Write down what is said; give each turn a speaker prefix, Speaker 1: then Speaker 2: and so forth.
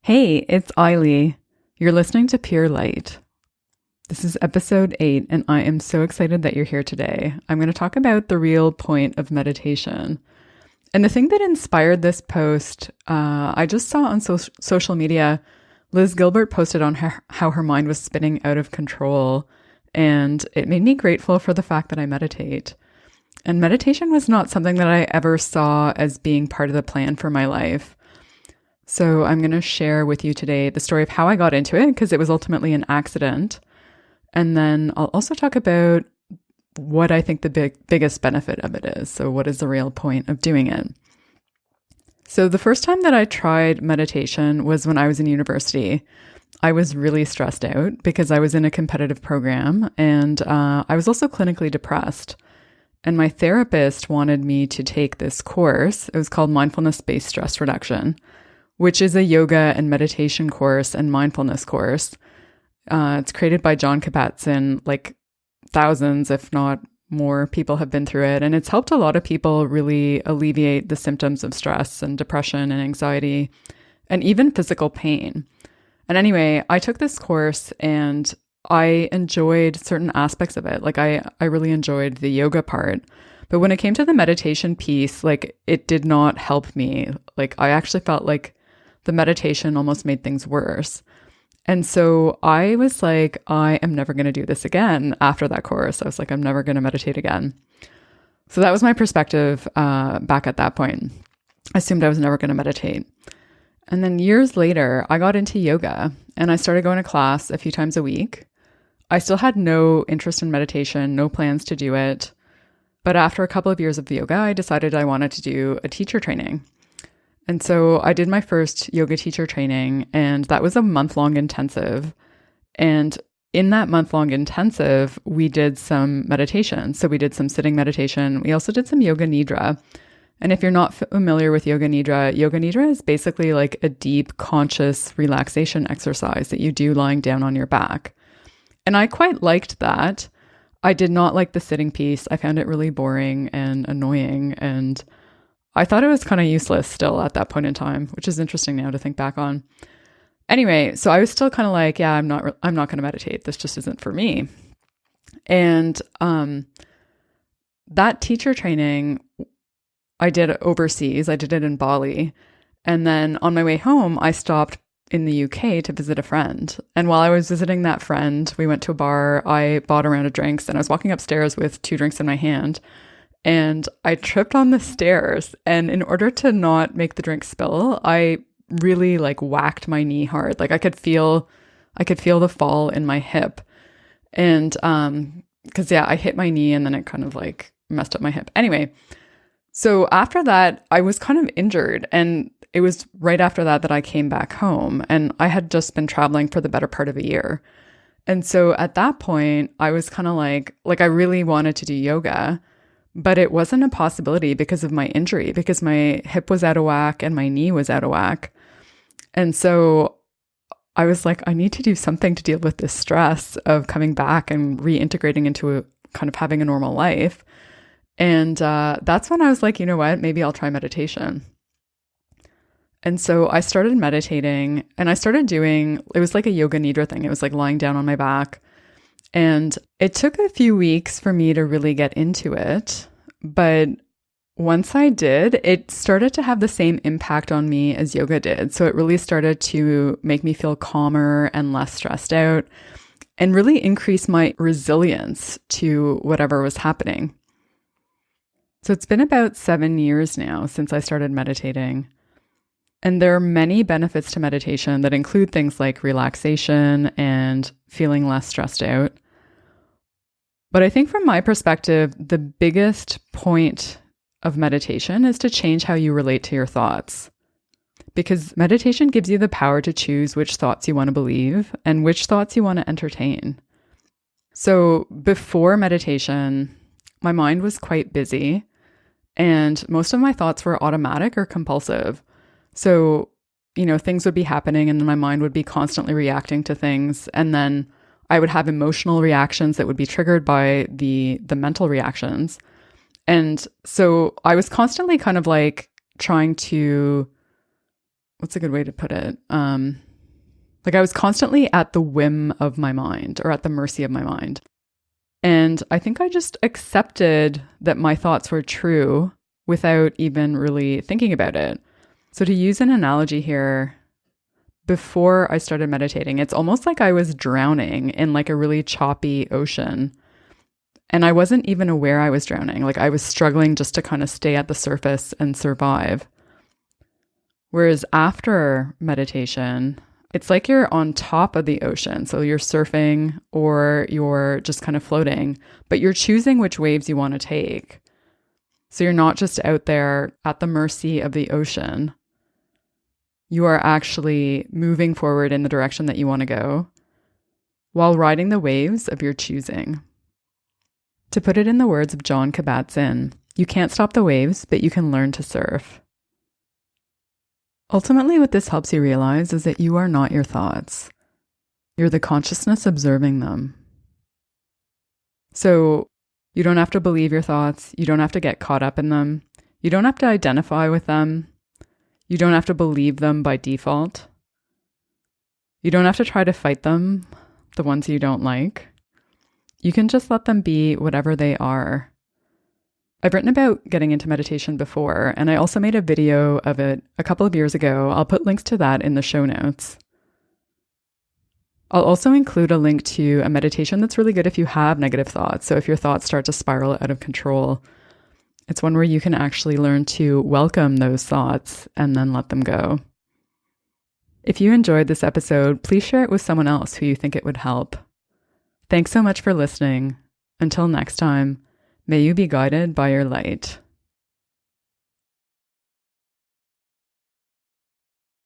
Speaker 1: Hey, it's Eiley. You're listening to Pure Light. This is episode 8, and I am so excited that you're here today. I'm going to talk about the real point of meditation. And the thing that inspired this post, I just saw on social media. Liz Gilbert posted on how her mind was spinning out of control, and it made me grateful for the fact that I meditate. And meditation was not something that I ever saw as being part of the plan for my life. So I'm going to share with you today the story of how I got into it, because it was ultimately an accident. And then I'll also talk about what I think the biggest benefit of it is. So what is the real point of doing it? So the first time that I tried meditation was when I was in university. I was really stressed out because I was in a competitive program, and I was also clinically depressed. And my therapist wanted me to take this course. It was called Mindfulness-Based Stress Reduction, which is a yoga and meditation course and mindfulness course. It's created by Jon Kabat-Zinn. Like thousands, if not more, people have been through it. And it's helped a lot of people really alleviate the symptoms of stress and depression and anxiety and even physical pain. And anyway, I took this course and I enjoyed certain aspects of it. Like I really enjoyed the yoga part. But when it came to the meditation piece, like it did not help me. Like I actually felt like the meditation almost made things worse. And so I was like, I am never going to do this again after that course. I was like, I'm never going to meditate again. So that was my perspective back at that point. I assumed I was never going to meditate. And then years later, I got into yoga and I started going to class a few times a week. I still had no interest in meditation, no plans to do it. But after a couple of years of yoga, I decided I wanted to do a teacher training. And so I did my first yoga teacher training, and that was a month-long intensive. And in that month-long intensive, we did some meditation. So we did some sitting meditation. We also did some yoga nidra. And if you're not familiar with yoga nidra is basically like a deep, conscious relaxation exercise that you do lying down on your back. And I quite liked that. I did not like the sitting piece. I found it really boring and annoying, and I thought it was kind of useless still at that point in time, which is interesting now to think back on. Anyway, so I was still kind of like, yeah, I'm not going to meditate. This just isn't for me. And that teacher training I did overseas. I did it in Bali. And then on my way home, I stopped in the UK to visit a friend. And while I was visiting that friend, we went to a bar. I bought a round of drinks, and I was walking upstairs with 2 drinks in my hand. And I tripped on the stairs, and in order to not make the drink spill, I really like whacked my knee hard. Like I could feel the fall in my hip. And because I hit my knee and then it kind of like messed up my hip. Anyway, so after that, I was kind of injured, and it was right after that I came back home, and I had just been traveling for the better part of a year. And so at that point, I was kind of like I really wanted to do yoga, but it wasn't a possibility because of my injury, because my hip was out of whack and my knee was out of whack. And so I was like, I need to do something to deal with this stress of coming back and reintegrating into a kind of having a normal life. And that's when I was like, you know what, maybe I'll try meditation. And so I started meditating, and I started doing, it was like a yoga nidra thing. It was like lying down on my back. And it took a few weeks for me to really get into it. But once I did, it started to have the same impact on me as yoga did. So it really started to make me feel calmer and less stressed out, and really increase my resilience to whatever was happening. So it's been about 7 years now since I started meditating. And there are many benefits to meditation that include things like relaxation and feeling less stressed out. But I think from my perspective, the biggest point of meditation is to change how you relate to your thoughts. Because meditation gives you the power to choose which thoughts you want to believe and which thoughts you want to entertain. So before meditation, my mind was quite busy, and most of my thoughts were automatic or compulsive. So, things would be happening, and then my mind would be constantly reacting to things. And then I would have emotional reactions that would be triggered by the mental reactions. And so I was constantly kind of like trying to what's a good way to put it? Like I was constantly at the whim of my mind or at the mercy of my mind. And I think I just accepted that my thoughts were true without even really thinking about it. So to use an analogy here, before I started meditating, it's almost like I was drowning in like a really choppy ocean. And I wasn't even aware I was drowning. Like I was struggling just to kind of stay at the surface and survive. Whereas after meditation, it's like you're on top of the ocean. So you're surfing or you're just kind of floating, but you're choosing which waves you want to take. So you're not just out there at the mercy of the ocean. You are actually moving forward in the direction that you want to go while riding the waves of your choosing. To put it in the words of Jon Kabat-Zinn, you can't stop the waves, but you can learn to surf. Ultimately, what this helps you realize is that you are not your thoughts. You're the consciousness observing them. So you don't have to believe your thoughts. You don't have to get caught up in them. You don't have to identify with them. You don't have to believe them by default. You don't have to try to fight them, the ones you don't like. You can just let them be whatever they are. I've written about getting into meditation before, and I also made a video of it a couple of years ago. I'll put links to that in the show notes. I'll also include a link to a meditation that's really good if you have negative thoughts. So if your thoughts start to spiral out of control, it's one where you can actually learn to welcome those thoughts and then let them go. If you enjoyed this episode, please share it with someone else who you think it would help. Thanks so much for listening. Until next time, may you be guided by your light.